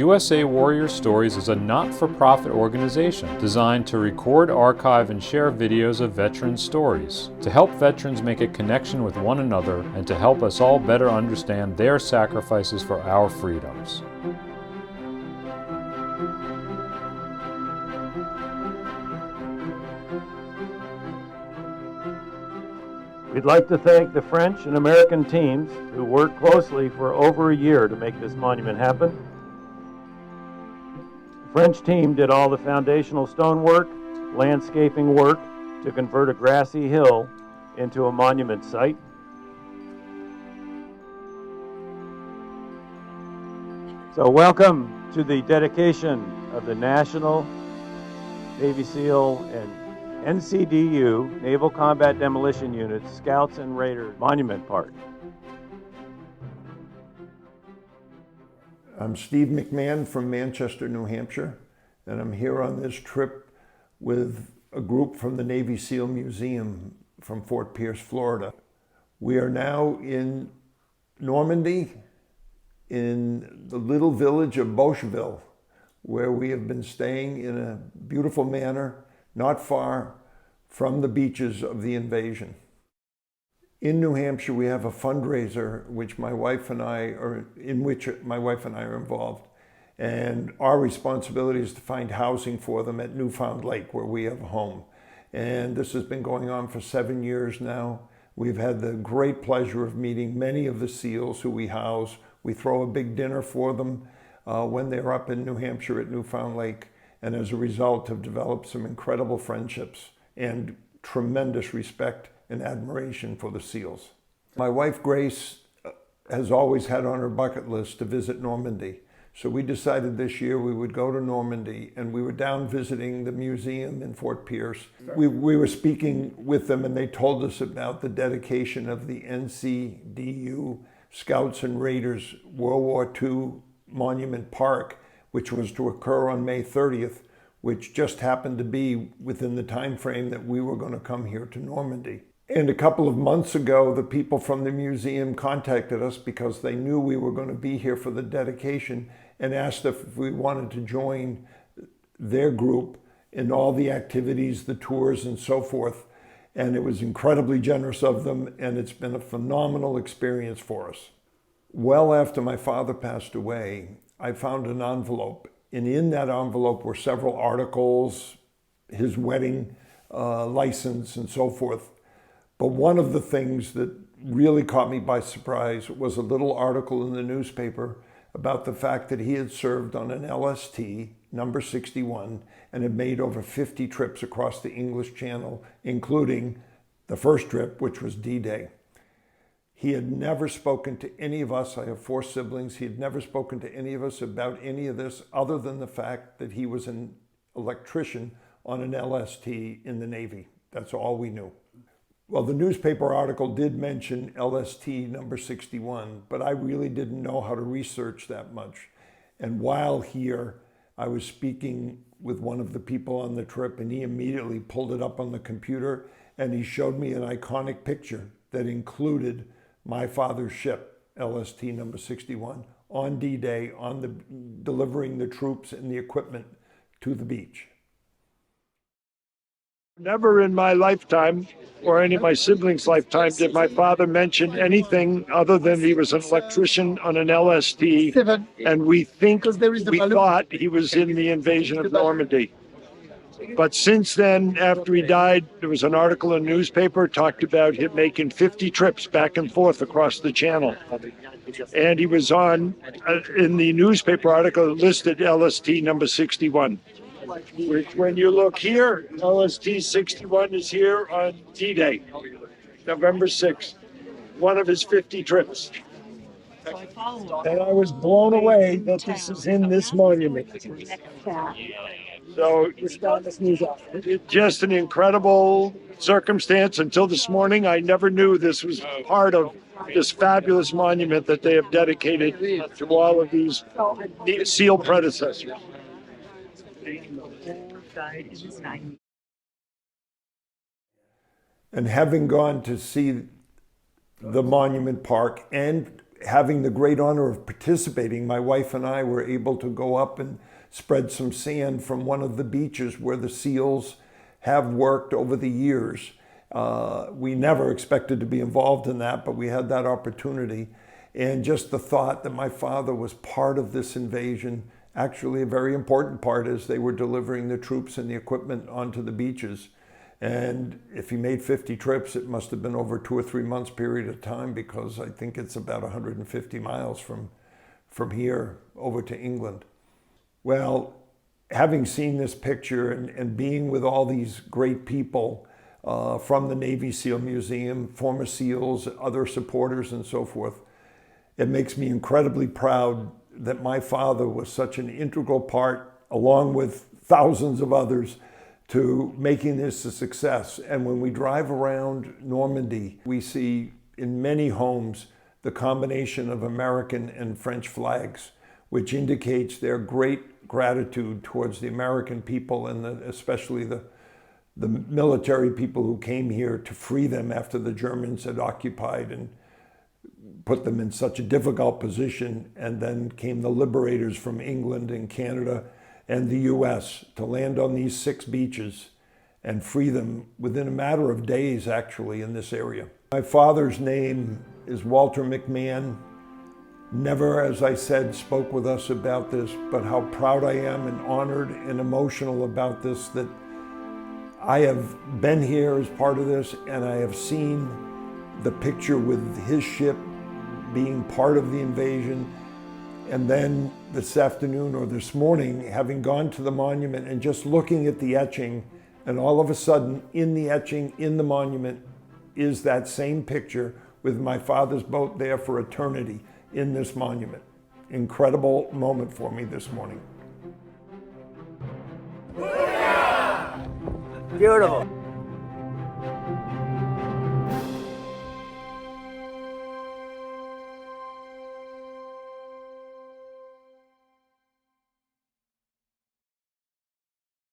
USA Warrior Stories is a not-for-profit organization designed to record, archive, and share videos of veteran stories, to help veterans make a connection with one another and to help us all better understand their sacrifices for our freedoms. We'd like to thank the French and American teams who worked closely for over a year to make this monument happen. The French team did all the foundational stonework, landscaping work to convert a grassy hill into a monument site. So welcome to the dedication of the National Navy SEAL and NCDU, Naval Combat Demolition Unit, Scouts and Raiders Monument Park. I'm Steve McMahon from Manchester, New Hampshire, and I'm here on this trip with a group from the Navy SEAL Museum from Fort Pierce, Florida. We are now in Normandy, in the little village of Bocheville, where we have been staying in a beautiful manor not far from the beaches of the invasion. In New Hampshire, we have a fundraiser in which my wife and I are involved. And our responsibility is to find housing for them at Newfound Lake, where we have a home. And this has been going on for 7 years now. We've had the great pleasure of meeting many of the SEALs who we house. We throw a big dinner for them when they're up in New Hampshire at Newfound Lake. And as a result have developed some incredible friendships and tremendous respect and admiration for the SEALs. My wife Grace has always had on her bucket list to visit Normandy. So we decided this year we would go to Normandy, and we were down visiting the museum in Fort Pierce. We were speaking with them, and they told us about the dedication of the NCDU Scouts and Raiders World War II Monument Park, which was to occur on May 30th, which just happened to be within the time frame that we were going to come here to Normandy. And a couple of months ago, the people from the museum contacted us because they knew we were going to be here for the dedication and asked if we wanted to join their group in all the activities, the tours, and so forth. And it was incredibly generous of them, and it's been a phenomenal experience for us. Well after my father passed away, I found an envelope, and in that envelope were several articles, his wedding license, and so forth. But one of the things that really caught me by surprise was a little article in the newspaper about the fact that he had served on an LST, number 61, and had made over 50 trips across the English Channel, including the first trip, which was D-Day. He had never spoken to any of us. I have 4 siblings. He had never spoken to any of us about any of this other than the fact that he was an electrician on an LST in the Navy. That's all we knew. Well, the newspaper article did mention LST number 61, but I really didn't know how to research that much. And while here, I was speaking with one of the people on the trip, and he immediately pulled it up on the computer, and he showed me an iconic picture that included my father's ship, LST number 61, on D-Day, delivering the troops and the equipment to the beach. Never in my lifetime, or any of my siblings' lifetime, did my father mention anything other than he was an electrician on an LST, and we thought he was in the invasion of Normandy. But since then, after he died, there was an article in the newspaper talked about him making 50 trips back and forth across the channel. And he was on, in the newspaper article, listed LST number 61. Which, when you look here, LST 61 is here on D-Day, November 6th, one of his 50 trips. And I was blown away that this is in this monument. So it's just an incredible circumstance. Until this morning, I never knew this was part of this fabulous monument that they have dedicated to all of these SEAL predecessors. And having gone to see the Monument Park and having the great honor of participating, my wife and I were able to go up and spread some sand from one of the beaches where the SEALs have worked over the years. We never expected to be involved in that, but we had that opportunity. And just the thought that my father was part of this invasion, actually a very important part, as they were delivering the troops and the equipment onto the beaches. And if he made 50 trips, it must have been over 2 or 3 months period of time, because I think it's about 150 miles from here over to England. Well, having seen this picture and being with all these great people from the Navy SEAL Museum, former SEALs, other supporters and so forth, it makes me incredibly proud that my father was such an integral part, along with thousands of others, to making this a success. And when we drive around Normandy, we see in many homes the combination of American and French flags, which indicates their great gratitude towards the American people, and especially the military people who came here to free them after the Germans had occupied and put them in such a difficult position. And then came the liberators from England and Canada and the U.S. to land on these 6 beaches and free them within a matter of days, actually, in this area. My father's name is Walter McMahon. Never, as I said, spoke with us about this, but how proud I am and honored and emotional about this, that I have been here as part of this, and I have seen the picture with his ship being part of the invasion. And then this afternoon or this morning, having gone to the monument and just looking at the etching, and all of a sudden in the etching, in the monument, is that same picture with my father's boat there for eternity in this monument. Incredible moment for me this morning. Beautiful.